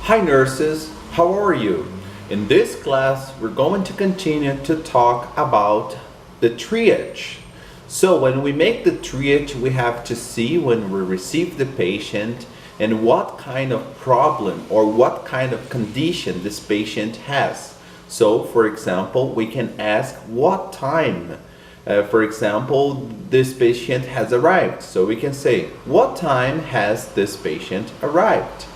Hi nurses, how are you? In this class, we're going to continue to talk about the triage. So when we make the triage, we have to see when we receive the patient and what kind of problem or what kind of condition this patient has. So for example, we can ask what time, for example, this patient has arrived. So we can say, what time has this patient arrived?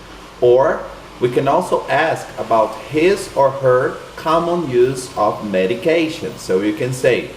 Or we can also ask about his or her common use of medication. So you can say,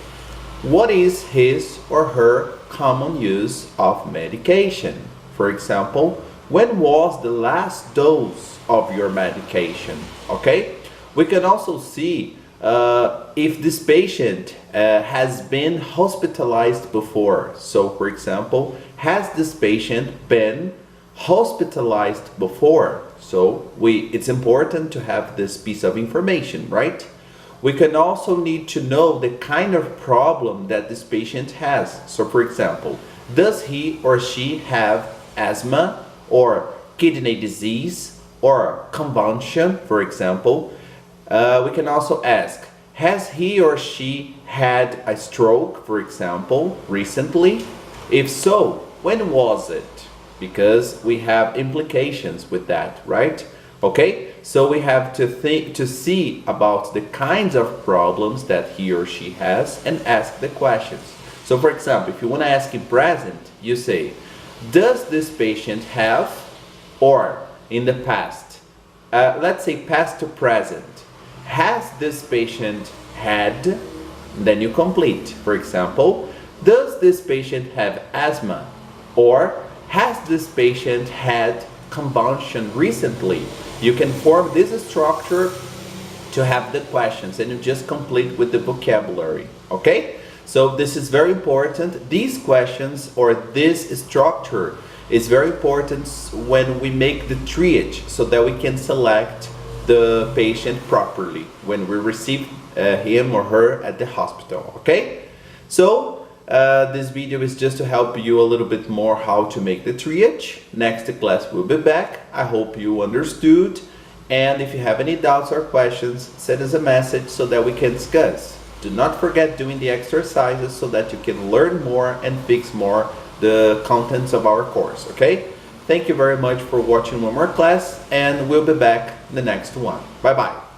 what is his or her common use of medication? For example, when was the last dose of your medication? Okay? We can also see if this patient has been hospitalized before. So for example, has this patient been hospitalized before? So it's important to have this piece of information, right? We can also need to know the kind of problem that this patient has. So for example, does he or she have asthma or kidney disease or convulsion, for example? We can also ask, has he or she had a stroke, for example, recently? If so, when was it? Because we have implications with that, right? Okay, so we have to see about the kinds of problems that he or she has and ask the questions. So for example, if you want to ask in present, you say, does this patient have, or in the past, let's say past to present, has this patient had, then you complete. For example, does this patient have asthma? Or has this patient had convulsion recently? You can form this structure to have the questions and you just complete with the vocabulary, okay? So this is very important. These questions or this structure is very important when we make the triage so that we can select the patient properly when we receive him or her at the hospital, okay? So this video is just to help you a little bit more how to make the triage. Next class will be back. I hope you understood. And if you have any doubts or questions, send us a message so that we can discuss. Do not forget doing the exercises so that you can learn more and fix more the contents of our course, okay? Thank you very much for watching one more class, and we'll be back in the next one. Bye-bye.